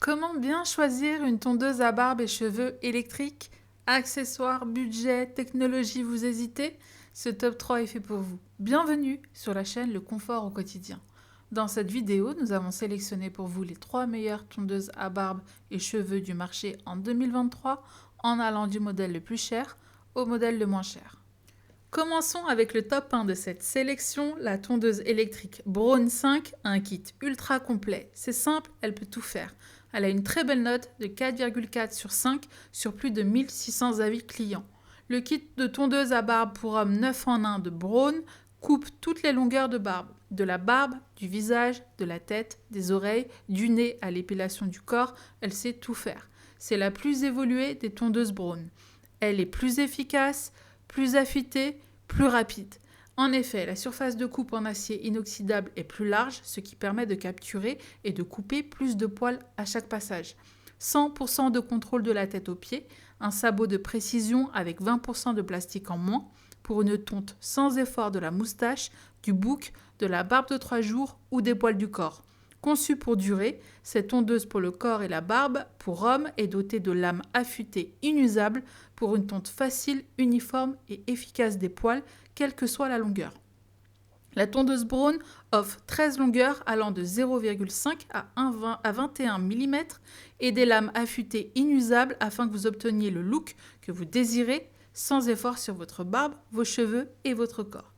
Comment bien choisir une tondeuse à barbe et cheveux électrique? Accessoires, budget, technologie, vous hésitez? Ce top 3 est fait pour vous. Bienvenue sur la chaîne Le Confort au quotidien. Dans cette vidéo, nous avons sélectionné pour vous les 3 meilleures tondeuses à barbe et cheveux du marché en 2023 en allant du modèle le plus cher au modèle le moins cher. Commençons avec le top 1 de cette sélection, la tondeuse électrique Braun 5, un kit ultra complet. C'est simple, elle peut tout faire. Elle a une très belle note de 4,4 sur 5 sur plus de 1600 avis clients. Le kit de tondeuse à barbe pour homme 9 en 1 de Braun coupe toutes les longueurs de barbe. De la barbe, du visage, de la tête, des oreilles, du nez à l'épilation du corps, elle sait tout faire. C'est la plus évoluée des tondeuses Braun. Elle est plus efficace, plus affûtée, plus rapide. En effet, la surface de coupe en acier inoxydable est plus large, ce qui permet de capturer et de couper plus de poils à chaque passage. 100% de contrôle de la tête aux pieds, un sabot de précision avec 20% de plastique en moins, pour une tonte sans effort de la moustache, du bouc, de la barbe de 3 jours ou des poils du corps. Conçue pour durer, cette tondeuse pour le corps et la barbe, pour homme, est dotée de lames affûtées inusables pour une tonte facile, uniforme et efficace des poils, quelle que soit la longueur. La tondeuse Braun offre 13 longueurs allant de 0,5 à 21 mm et des lames affûtées inusables afin que vous obteniez le look que vous désirez sans effort sur votre barbe, vos cheveux et votre corps.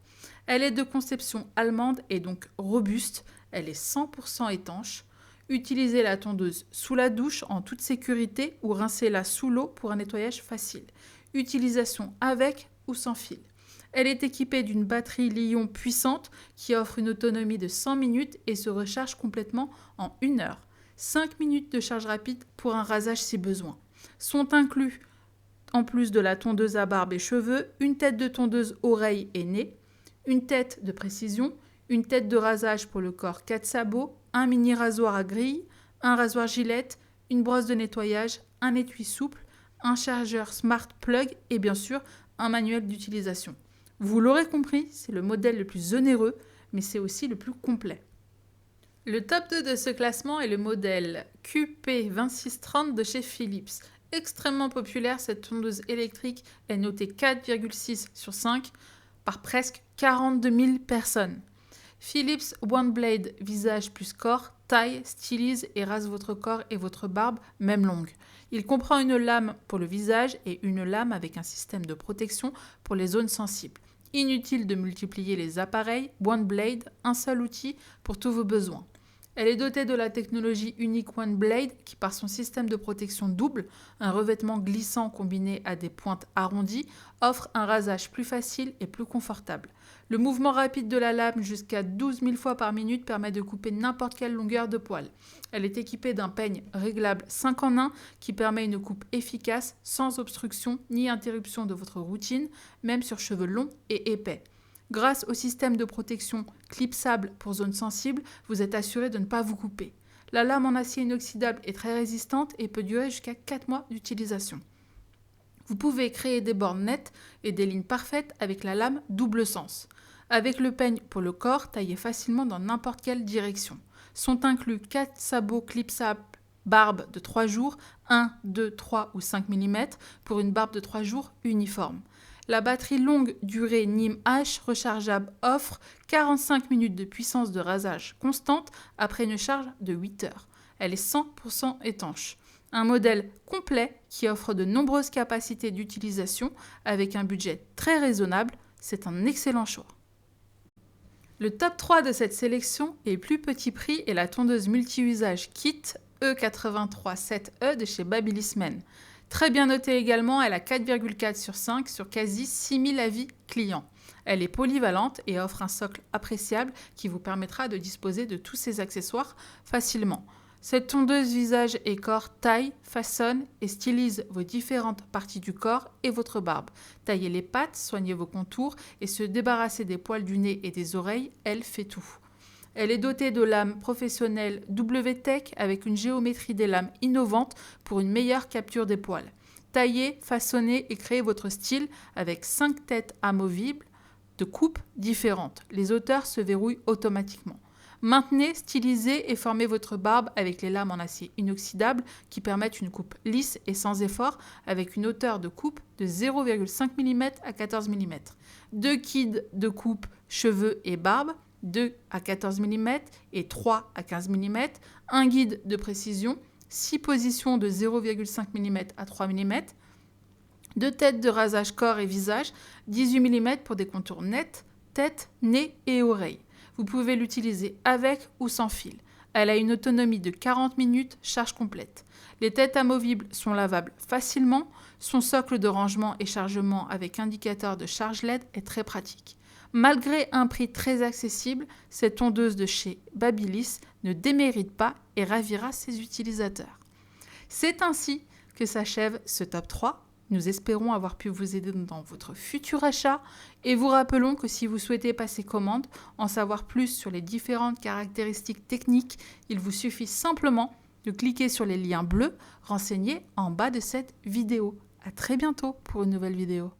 Elle est de conception allemande et donc robuste. Elle est 100% étanche. Utilisez la tondeuse sous la douche en toute sécurité ou rincez-la sous l'eau pour un nettoyage facile. Utilisation avec ou sans fil. Elle est équipée d'une batterie Li-ion puissante qui offre une autonomie de 100 minutes et se recharge complètement en 1 heure. 5 minutes de charge rapide pour un rasage si besoin. Sont inclus, en plus de la tondeuse à barbe et cheveux, une tête de tondeuse oreilles et nez, une tête de précision, une tête de rasage pour le corps 4 sabots, un mini rasoir à grille, un rasoir gilette, une brosse de nettoyage, un étui souple, un chargeur Smart Plug et bien sûr un manuel d'utilisation. Vous l'aurez compris, c'est le modèle le plus onéreux, mais c'est aussi le plus complet. Le top 2 de ce classement est le modèle QP2630 de chez Philips. Extrêmement populaire, cette tondeuse électrique est notée 4,6 sur 5 par presque 42 000 personnes. Philips One Blade visage plus corps taille, stylise et rase votre corps et votre barbe, même longue. Il comprend une lame pour le visage et une lame avec un système de protection pour les zones sensibles. Inutile de multiplier les appareils, One Blade, un seul outil pour tous vos besoins. Elle est dotée de la technologie unique One Blade qui, par son système de protection double, un revêtement glissant combiné à des pointes arrondies, offre un rasage plus facile et plus confortable. Le mouvement rapide de la lame jusqu'à 12 000 fois par minute permet de couper n'importe quelle longueur de poil. Elle est équipée d'un peigne réglable 5 en 1 qui permet une coupe efficace sans obstruction ni interruption de votre routine, même sur cheveux longs et épais. Grâce au système de protection clipsable pour zones sensibles, vous êtes assuré de ne pas vous couper. La lame en acier inoxydable est très résistante et peut durer jusqu'à 4 mois d'utilisation. Vous pouvez créer des bornes nettes et des lignes parfaites avec la lame double sens. Avec le peigne pour le corps, taillez facilement dans n'importe quelle direction. Sont inclus 4 sabots clipsables barbe de 3 jours, 1, 2, 3 ou 5 mm pour une barbe de 3 jours uniforme. La batterie longue durée NIM H rechargeable offre 45 minutes de puissance de rasage constante après une charge de 8 heures. Elle est 100% étanche. Un modèle complet qui offre de nombreuses capacités d'utilisation avec un budget très raisonnable, c'est un excellent choix. Le top 3 de cette sélection est plus petit prix et la tondeuse multi-usage Kit E83-7E de chez Babyliss Men. Très bien notée également, elle a 4,4 sur 5 sur quasi 6000 avis clients. Elle est polyvalente et offre un socle appréciable qui vous permettra de disposer de tous ces accessoires facilement. Cette tondeuse visage et corps taille, façonne et stylise vos différentes parties du corps et votre barbe. Taillez les pattes, soignez vos contours et se débarrasser des poils du nez et des oreilles, elle fait tout. Elle est dotée de lames professionnelles WTech avec une géométrie des lames innovante pour une meilleure capture des poils. Taillez, façonnez et créez votre style avec 5 têtes amovibles de coupes différentes. Les hauteurs se verrouillent automatiquement. Maintenez, stylisez et formez votre barbe avec les lames en acier inoxydable qui permettent une coupe lisse et sans effort avec une hauteur de coupe de 0,5 mm à 14 mm. 2 kits de coupe cheveux et barbe, 2 à 14 mm et 3 à 15 mm. Un guide de précision, 6 positions de 0,5 mm à 3 mm. 2 têtes de rasage corps et visage, 18 mm pour des contours nets, tête, nez et oreilles. Vous pouvez l'utiliser avec ou sans fil. Elle a une autonomie de 40 minutes, charge complète. Les têtes amovibles sont lavables facilement. Son socle de rangement et chargement avec indicateur de charge LED est très pratique. Malgré un prix très accessible, cette tondeuse de chez Babyliss ne démérite pas et ravira ses utilisateurs. C'est ainsi que s'achève ce top 3. Nous espérons avoir pu vous aider dans votre futur achat et vous rappelons que si vous souhaitez passer commande, en savoir plus sur les différentes caractéristiques techniques, il vous suffit simplement de cliquer sur les liens bleus renseignés en bas de cette vidéo. À très bientôt pour une nouvelle vidéo.